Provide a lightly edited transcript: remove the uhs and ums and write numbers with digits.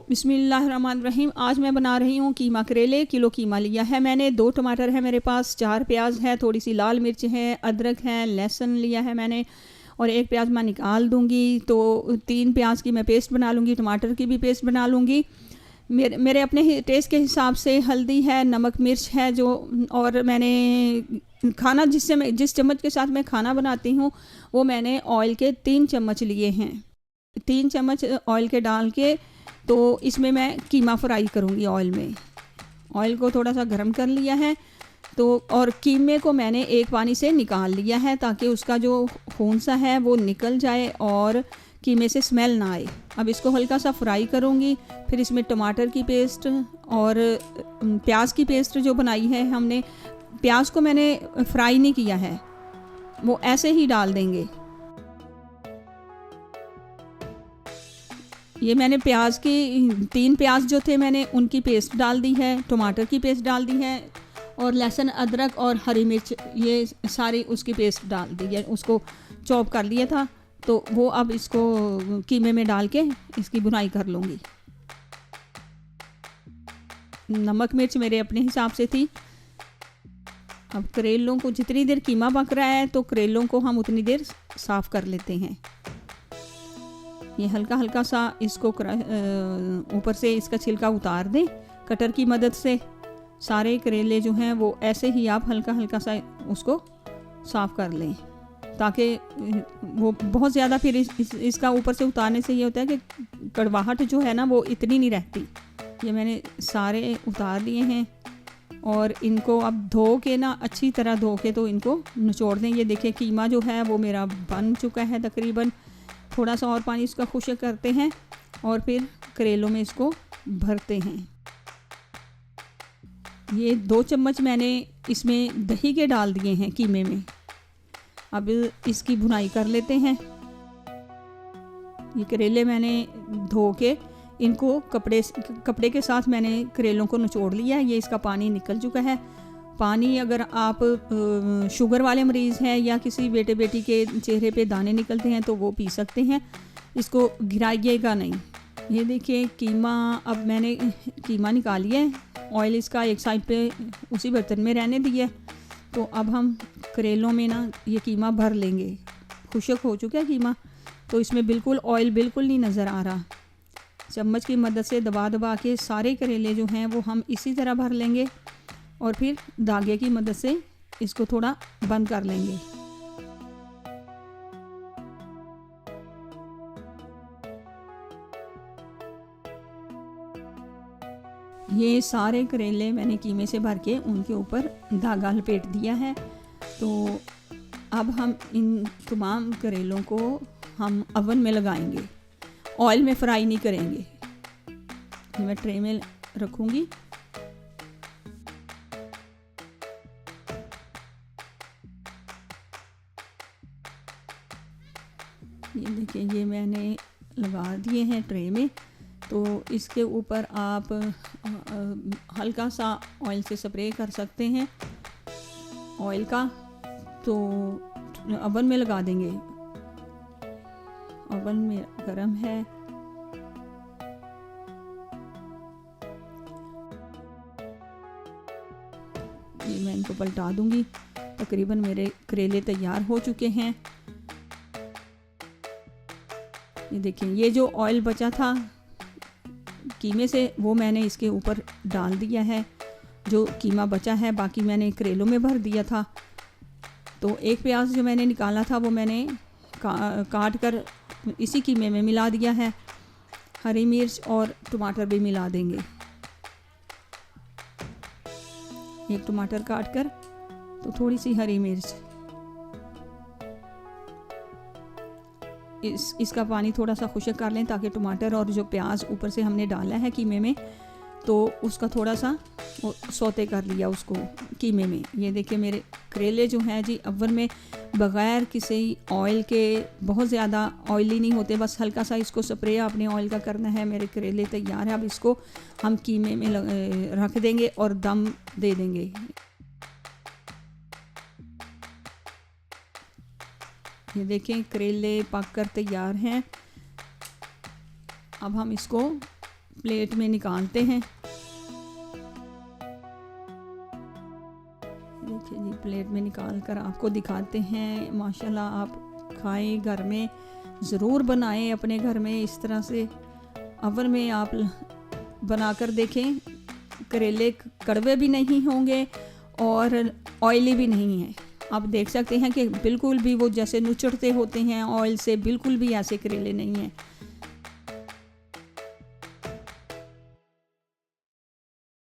बिस्मिल्लाहिर्रहमानिर्रहीम। आज मैं बना रही हूँ कीमा करेले। किलो कीमा लिया है मैंने, 2 टमाटर है मेरे पास, 4 प्याज है, थोड़ी सी लाल मिर्च है, अदरक है, लहसुन लिया है मैंने और 1 प्याज मैं निकाल दूँगी। तो 3 प्याज की मैं पेस्ट बना लूँगी, टमाटर की भी पेस्ट बना लूँगी। मेरे अपने टेस्ट के हिसाब से हल्दी है, नमक मिर्च है जो, और मैंने खाना जिस चम्मच के साथ मैं खाना बनाती हूँ वो मैंने ऑयल के 3 चम्मच लिए हैं। 3 चम्मच ऑयल के डाल के तो इसमें मैं कीमा फ्राई करूँगी ऑयल में। ऑयल को थोड़ा सा गर्म कर लिया है तो, और कीमे को मैंने एक पानी से निकाल लिया है ताकि उसका जो खून सा है वो निकल जाए और कीमे से स्मेल ना आए। अब इसको हल्का सा फ्राई करूँगी। फिर इसमें टमाटर की पेस्ट और प्याज की पेस्ट जो बनाई है हमने, प्याज को मैंने फ्राई नहीं किया है, वो ऐसे ही डाल देंगे। ये मैंने प्याज की 3 प्याज जो थे मैंने उनकी पेस्ट डाल दी है, टमाटर की पेस्ट डाल दी है और लहसुन, अदरक और हरी मिर्च ये सारी उसकी पेस्ट डाल दी है। उसको चॉप कर लिया था तो वो अब इसको कीमे में डाल के इसकी बुनाई कर लूँगी। नमक मिर्च मेरे अपने हिसाब से थी। अब करेलों को जितनी देर कीमा पक रहा है तो करेलों को हम उतनी देर साफ़ कर लेते हैं। ये हल्का हल्का सा इसको ऊपर से इसका छिलका उतार दें कटर की मदद से। सारे करेले जो हैं वो ऐसे ही आप हल्का हल्का सा उसको साफ़ कर लें ताकि वो बहुत ज़्यादा फिर इसका ऊपर से उतारने से ये होता है कि कड़वाहट जो है ना वो इतनी नहीं रहती। ये मैंने सारे उतार लिए हैं और इनको अब धो के ना, अच्छी तरह धो के तो इनको निचोड़ दें। ये देखिए कीमा जो है वो मेरा बन चुका है तकरीबन। थोड़ा सा और पानी इसका खुश्क करते हैं और फिर करेलों में इसको भरते हैं। ये 2 चम्मच मैंने इसमें दही के डाल दिए हैं कीमे में। अब इसकी भुनाई कर लेते हैं। ये करेले मैंने धो के इनको कपड़े के साथ मैंने करेलों को निचोड़ लिया है। ये इसका पानी निकल चुका है। पानी अगर आप शुगर वाले मरीज़ हैं या किसी बेटे बेटी के चेहरे पे दाने निकलते हैं तो वो पी सकते हैं, इसको गिराइएगा नहीं। ये देखिए कीमा, अब मैंने कीमा निकाल लिया है, ऑयल इसका एक साइड पे उसी बर्तन में रहने दिया। तो अब हम करेलों में ना ये कीमा भर लेंगे। खुश्क हो चुका है कीमा तो इसमें बिल्कुल ऑयल बिल्कुल नहीं नज़र आ रहा। चम्मच की मदद से दबा दबा के सारे करेले जो हैं वो हम इसी तरह भर लेंगे और फिर धागे की मदद से इसको थोड़ा बंद कर लेंगे। ये सारे करेले मैंने कीमे से भर के उनके ऊपर धागा लपेट दिया है। तो अब हम इन तमाम करेलों को हम अवन में लगाएंगे, ऑयल में फ्राई नहीं करेंगे। ये मैं ट्रे में रखूँगी। ये देखिए ये मैंने लगा दिए हैं ट्रे में। तो इसके ऊपर आप हल्का सा ऑयल से स्प्रे कर सकते हैं ऑयल का। तो ओवन में लगा देंगे। ओवन में गरम है। ये मैं इनको पलटा दूंगी। तकरीबन मेरे करेले तैयार हो चुके हैं। ये देखिए ये जो ऑयल बचा था कीमे से वो मैंने इसके ऊपर डाल दिया है। जो कीमा बचा है बाकी मैंने करेलों में भर दिया था। तो 1 प्याज जो मैंने निकाला था वो मैंने काट कर इसी कीमे में मिला दिया है। हरी मिर्च और टमाटर भी मिला देंगे। 1 टमाटर काट कर तो थोड़ी सी हरी मिर्च, इसका पानी थोड़ा सा खुश्क कर लें ताकि टमाटर और जो प्याज ऊपर से हमने डाला है कीमे में तो उसका थोड़ा सा सौते कर लिया उसको कीमे में। ये देखिए मेरे करेले जो हैं जी अव्वल में बग़ैर किसी ऑयल के, बहुत ज़्यादा ऑयली नहीं होते, बस हल्का सा इसको स्प्रे आपने ऑयल का करना है। मेरे करेले तैयार है। अब इसको हम कीमे में रख देंगे और दम दे देंगे। ये देखें करेले पक कर तैयार हैं। अब हम इसको प्लेट में निकालते हैं। देखिए जी, प्लेट में निकाल कर आपको दिखाते हैं। माशाल्लाह आप खाएं, घर में ज़रूर बनाएं, अपने घर में इस तरह से ओवन में आप बनाकर देखें। करेले कड़वे भी नहीं होंगे और ऑयली भी नहीं है। आप देख सकते हैं कि बिल्कुल भी वो जैसे नुचड़ते होते हैं ऑयल से, बिल्कुल भी ऐसे करेले नहीं हैं।